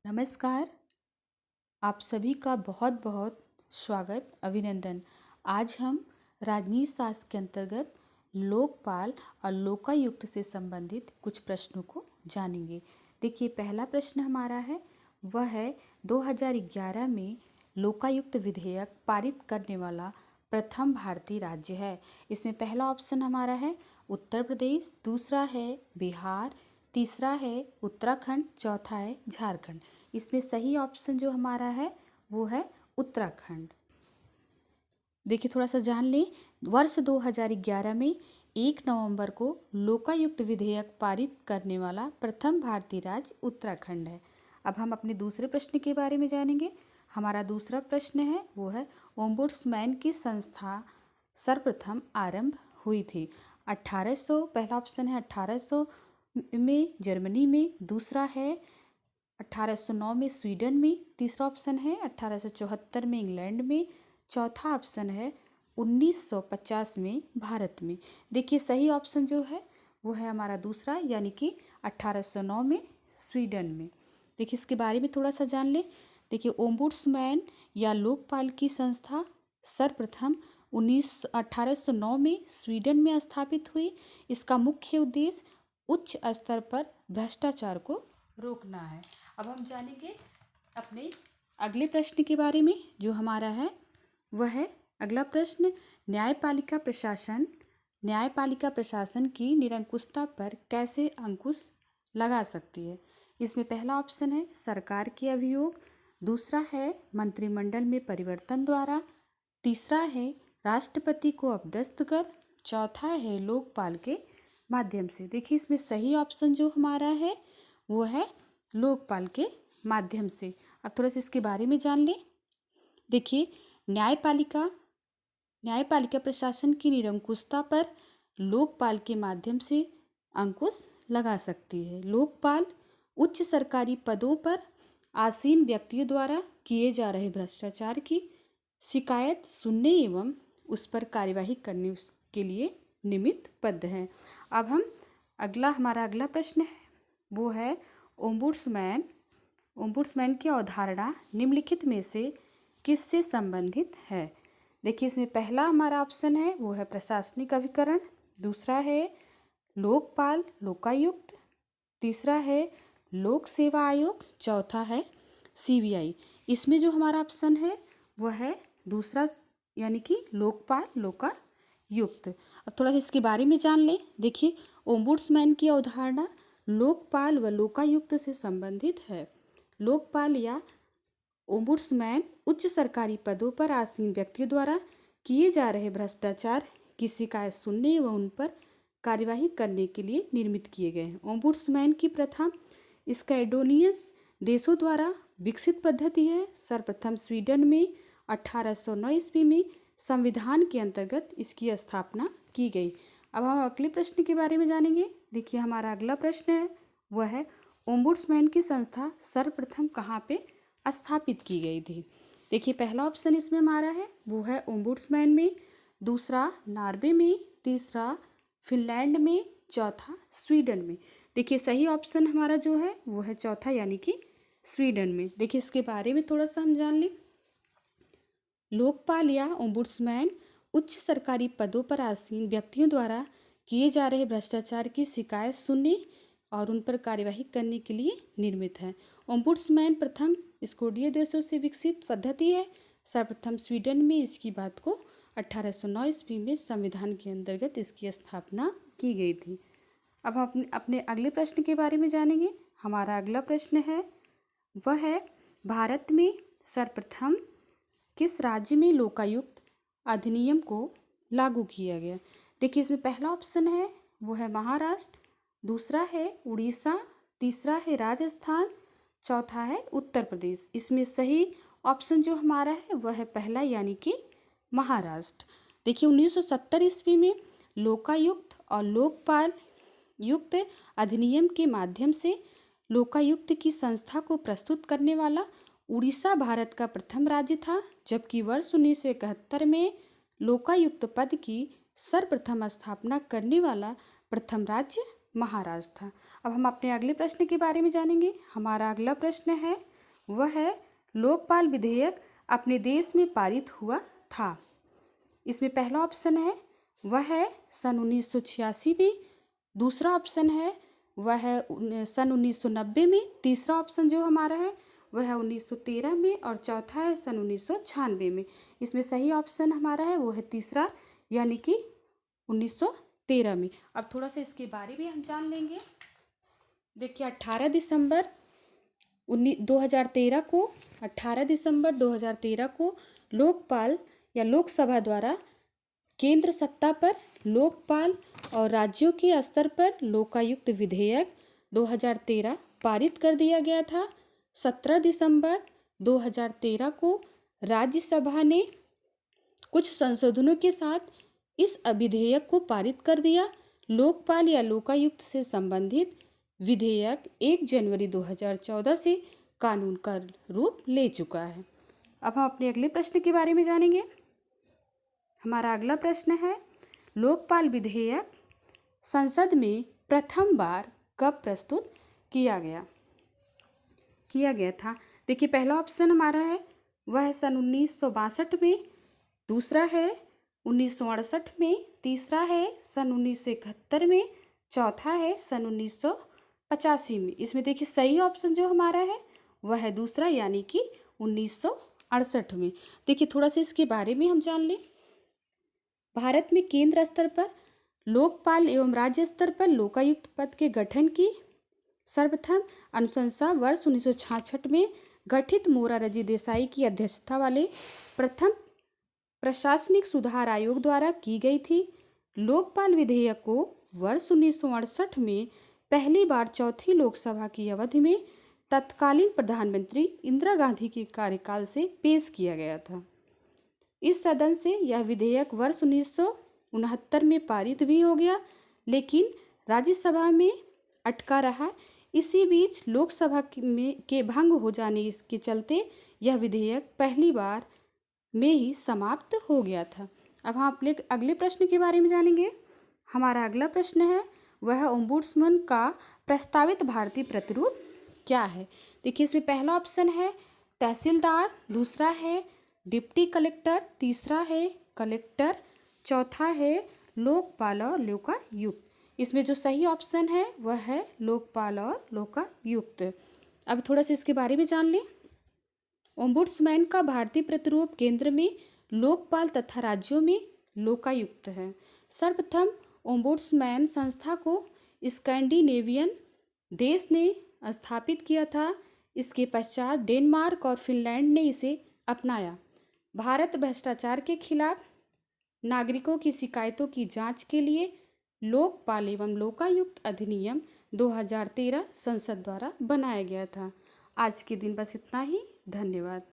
नमस्कार। आप सभी का बहुत बहुत स्वागत अभिनंदन। आज हम राजनीति शास्त्र के अंतर्गत लोकपाल और लोकायुक्त से संबंधित कुछ प्रश्नों को जानेंगे। देखिए, पहला प्रश्न हमारा है वह है 2011 में लोकायुक्त विधेयक पारित करने वाला प्रथम भारतीय राज्य है। इसमें पहला ऑप्शन हमारा है उत्तर प्रदेश, दूसरा है बिहार, तीसरा है उत्तराखंड, चौथा है झारखंड। इसमें सही ऑप्शन जो हमारा है वो है उत्तराखंड। देखिए, थोड़ा सा जान लें। वर्ष 2011 में 1 नवंबर को लोकायुक्त विधेयक पारित करने वाला प्रथम भारतीय राज्य उत्तराखंड है। अब हम अपने दूसरे प्रश्न के बारे में जानेंगे। हमारा दूसरा प्रश्न है वो है ओम्बुड्समैन की संस्था सर्वप्रथम आरंभ हुई थी। 1800, पहला ऑप्शन है 1800 में जर्मनी में, दूसरा है 1809 में स्वीडन में, तीसरा ऑप्शन है 1874 में इंग्लैंड में, चौथा ऑप्शन है 1950 में भारत में। देखिए, सही ऑप्शन जो है वो है हमारा दूसरा, यानी कि 1809 में स्वीडन में। देखिए, इसके बारे में थोड़ा सा जान लें। देखिए, ओम्बुड्समैन या लोकपाल की संस्था सर्वप्रथम 1809 में स्वीडन में स्थापित हुई। इसका मुख्य उद्देश्य उच्च स्तर पर भ्रष्टाचार को रोकना है। अब हम जानेंगे अपने अगले प्रश्न के बारे में, जो हमारा है वह है अगला प्रश्न न्यायपालिका प्रशासन की निरंकुशता पर कैसे अंकुश लगा सकती है। इसमें पहला ऑप्शन है सरकार के अभियोग, दूसरा है मंत्रिमंडल में परिवर्तन द्वारा, तीसरा है राष्ट्रपति को अपदस्थ कर, चौथा है लोकपाल के माध्यम से। देखिए, इसमें सही ऑप्शन जो हमारा है वो है लोकपाल के माध्यम से। अब थोड़ा सा इसके बारे में जान लें। देखिए, न्यायपालिका प्रशासन की निरंकुशता पर लोकपाल के माध्यम से अंकुश लगा सकती है। लोकपाल उच्च सरकारी पदों पर आसीन व्यक्तियों द्वारा किए जा रहे भ्रष्टाचार की शिकायत सुनने एवं उस पर कार्यवाही करने के लिए निमित्त पद है। अब हमारा अगला प्रश्न है वो है ओम्बुड्समैन की अवधारणा निम्नलिखित में से किससे संबंधित है। देखिए, इसमें पहला हमारा ऑप्शन है वो है प्रशासनिक अभिकरण, दूसरा है लोकपाल लोकायुक्त, तीसरा है लोक सेवा आयोग, चौथा है सीबीआई। इसमें जो हमारा ऑप्शन है वह है दूसरा, यानी कि लोकपाल लोकायुक्त। अब थोड़ा सा इसके बारे में जान लें। देखिए, ओम्बुड्समैन की अवधारणा लोकपाल व लोकायुक्त से संबंधित है। लोकपाल या ओम्बुड्समैन उच्च सरकारी पदों पर आसीन व्यक्तियों द्वारा किए जा रहे भ्रष्टाचार की शिकायत सुनने व उन पर कार्यवाही करने के लिए निर्मित किए गए हैं। ओम्बुड्समैन की प्रथा स्कैंडिनेवियन देशों द्वारा विकसित पद्धति है। सर्वप्रथम स्वीडन में 1809 ईस्वी में संविधान के अंतर्गत इसकी स्थापना की गई। अब हम अगले प्रश्न के बारे में जानेंगे। देखिए, हमारा अगला प्रश्न है वह है ओम्बुड्समैन की संस्था सर्वप्रथम कहाँ पे स्थापित की गई थी। देखिए, पहला ऑप्शन इसमें हमारा है वो है ओम्बुड्समैन में, दूसरा नॉर्वे में, तीसरा फिनलैंड में, चौथा स्वीडन में। देखिए, सही ऑप्शन हमारा जो है वो है चौथा, यानी कि स्वीडन में। देखिए, इसके बारे में थोड़ा सा हम जान लें। लोकपाल या ओम्बुड्समैन उच्च सरकारी पदों पर आसीन व्यक्तियों द्वारा किए जा रहे भ्रष्टाचार की शिकायत सुनने और उन पर कार्यवाही करने के लिए निर्मित है। ओम्बुड्समैन प्रथम स्कोडिया देशों से विकसित पद्धति है। सर्वप्रथम स्वीडन में इसकी बात को 1809 ईस्वी में संविधान के अंतर्गत इसकी स्थापना की गई थी। अब हम अपने अगले प्रश्न के बारे में जानेंगे। हमारा अगला प्रश्न है वह है भारत में सर्वप्रथम किस राज्य में लोकायुक्त अधिनियम को लागू किया गया। देखिए, इसमें पहला ऑप्शन है वो है महाराष्ट्र, दूसरा है उड़ीसा, तीसरा है राजस्थान, चौथा है उत्तर प्रदेश। इसमें सही ऑप्शन जो हमारा है वह है पहला, यानी कि महाराष्ट्र। देखिए, 1970 ईस्वी में लोकायुक्त और लोकपाल युक्त अधिनियम के माध्यम से लोकायुक्त की संस्था को प्रस्तुत करने वाला उड़ीसा भारत का प्रथम राज्य था, जबकि वर्ष 1971 में लोकायुक्त पद की सर्वप्रथम स्थापना करने वाला प्रथम राज्य महाराष्ट्र था। अब हम अपने अगले प्रश्न के बारे में जानेंगे। हमारा अगला प्रश्न है वह है लोकपाल विधेयक अपने देश में पारित हुआ था। इसमें पहला ऑप्शन है वह है सन 1986 में, दूसरा ऑप्शन है वह है सन 1990 में, तीसरा ऑप्शन जो हमारा है वह है 1913 में और चौथा है सन 1996 में। इसमें सही ऑप्शन हमारा है वो है तीसरा, यानी कि 1913 में। अब थोड़ा सा इसके बारे में हम जान लेंगे। देखिए 18 दिसंबर 2013 को लोकपाल या लोकसभा द्वारा केंद्र सत्ता पर लोकपाल और राज्यों के स्तर पर लोकायुक्त विधेयक 2013 पारित कर दिया गया था। 17 दिसंबर 2013 को राज्यसभा ने कुछ संशोधनों के साथ इस विधेयक को पारित कर दिया। लोकपाल या लोकायुक्त से संबंधित विधेयक 1 जनवरी 2014 से कानून का रूप ले चुका है। अब हम अपने अगले प्रश्न के बारे में जानेंगे। हमारा अगला प्रश्न है लोकपाल विधेयक संसद में प्रथम बार कब प्रस्तुत किया गया था। देखिए पहला ऑप्शन हमारा है वह है सन 1962 में, दूसरा है 1968 में, तीसरा है सन 1971 में, चौथा है सन 1985 में। इसमें देखिए सही ऑप्शन जो हमारा है वह है दूसरा, यानी कि 1968 में। देखिए थोड़ा सा इसके बारे में हम जान लें। भारत में केंद्र स्तर पर लोकपाल एवं राज्य स्तर पर लोकायुक्त पद के गठन की सर्वप्रथम अनुशंसा वर्ष 1966 में गठित मोरारजी देसाई की अध्यक्षता वाले प्रथम प्रशासनिक सुधार आयोग द्वारा की गई थी। लोकपाल विधेयक को वर्ष 1968 में पहली बार चौथी लोकसभा की अवधि में तत्कालीन प्रधानमंत्री इंदिरा गांधी के कार्यकाल से पेश किया गया था। इस सदन से यह विधेयक वर्ष 1969 में पारित भी हो गया, लेकिन राज्यसभा में अटका रहा। इसी बीच लोकसभा के भंग हो जाने के चलते यह विधेयक पहली बार में ही समाप्त हो गया था। अब हम अपने अगले प्रश्न के बारे में जानेंगे। हमारा अगला प्रश्न है वह ओम्बुड्समैन का प्रस्तावित भारतीय प्रतिरूप क्या है। देखिए इसमें पहला ऑप्शन है तहसीलदार, दूसरा है डिप्टी कलेक्टर, तीसरा है कलेक्टर, चौथा है लोकपाल और लोकायुक्त। इसमें जो सही ऑप्शन है वह है लोकपाल और लोकायुक्त। अब थोड़ा सा इसके बारे में जान लें। ओम्बुड्समैन का भारतीय प्रतिरूप केंद्र में लोकपाल तथा राज्यों में लोकायुक्त है। सर्वप्रथम ओम्बुड्समैन संस्था को स्कैंडिनेवियन देश ने स्थापित किया था। इसके पश्चात डेनमार्क और फिनलैंड ने इसे अपनाया। भारत भ्रष्टाचार के खिलाफ नागरिकों की शिकायतों की जांच के लिए लोकपाल एवं लोकायुक्त अधिनियम 2013 संसद द्वारा बनाया गया था। आज के दिन बस इतना ही। धन्यवाद।